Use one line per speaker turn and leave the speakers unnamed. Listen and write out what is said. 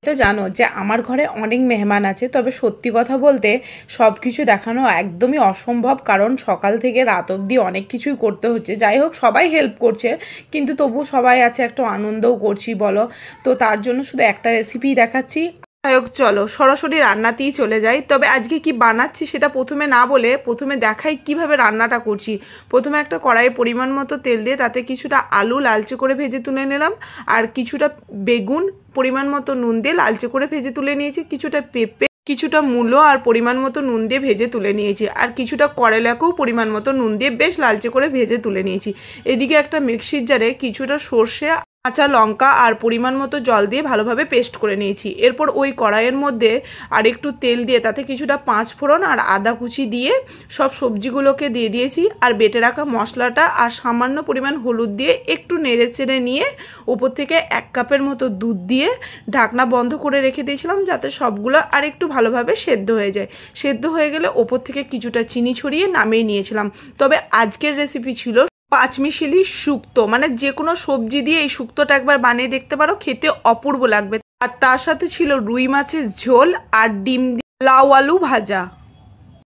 তো জানো যে আমার ঘরে অনেক মেহমান আছে, তবে সত্যি কথা বলতে সব কিছু দেখানো একদমই অসম্ভব, কারণ সকাল থেকে রাত অবধি অনেক কিছুই করতে হচ্ছে। যাই হোক, সবাই হেল্প করছে, কিন্তু তবু সবাই আছে, একটু আনন্দও করছি বলো। তো তার জন্য শুধু একটা রেসিপিই দেখাচ্ছি। যাই হোক, চলো সরাসরি রান্নাতেই চলে যাই। তবে আজকে কি বানাচ্ছি সেটা প্রথমে না বলে প্রথমে দেখাই কিভাবে রান্নাটা করছি। প্রথমে একটা কড়াইয়ে পরিমাণ মতো তেল দিয়ে তাতে কিছুটা আলু লালচে করে ভেজে তুলে নিলাম, আর কিছুটা বেগুন পরিমাণ মতো নুন দিয়ে লালচে করে ভেজে তুলে নিয়েছি, কিছুটা পেঁপে, কিছুটা মূলো আর পরিমাণ মতো নুন দিয়ে ভেজে তুলে নিয়েছি, আর কিছুটা করলাকেও পরিমাণ মতো নুন দিয়ে বেশ লালচে করে ভেজে তুলে নিয়েছি। এদিকে একটা মিক্সির জারে কিছুটা সর্ষে, কাঁচা লঙ্কা আর পরিমাণ মতো জল দিয়ে ভালোভাবে পেস্ট করে নিয়েছি। এরপর ওই কড়াইয়ের মধ্যে আর একটু তেল দিয়ে তাতে কিছুটা পাঁচ ফোড়ন আর আদা কুচি দিয়ে সব সবজিগুলোকে দিয়ে দিয়েছি, আর বেটে রাখা মশলাটা আর সামান্য পরিমাণ হলুদ দিয়ে একটু নেড়ে চেড়ে নিয়ে ওপর থেকে 1 কাপের মতো দুধ দিয়ে ঢাকনা বন্ধ করে রেখে দিয়েছিলাম, যাতে সবগুলো আর একটু ভালোভাবে সেদ্ধ হয়ে যায়। সেদ্ধ হয়ে গেলে ওপর থেকে কিছুটা চিনি ছড়িয়ে নামিয়ে নিয়েছিলাম। তবে আজকের রেসিপি ছিল পাঁচমিশালি শুক্তো, মানে যে কোনো সবজি দিয়ে এই শুক্তোটা একবার বানিয়ে দেখতে পারো, খেতে অপূর্ব লাগবে। আর তার সাথে ছিল রুই মাছের ঝোল আর ডিম দিয়ে লাউ আলু ভাজা।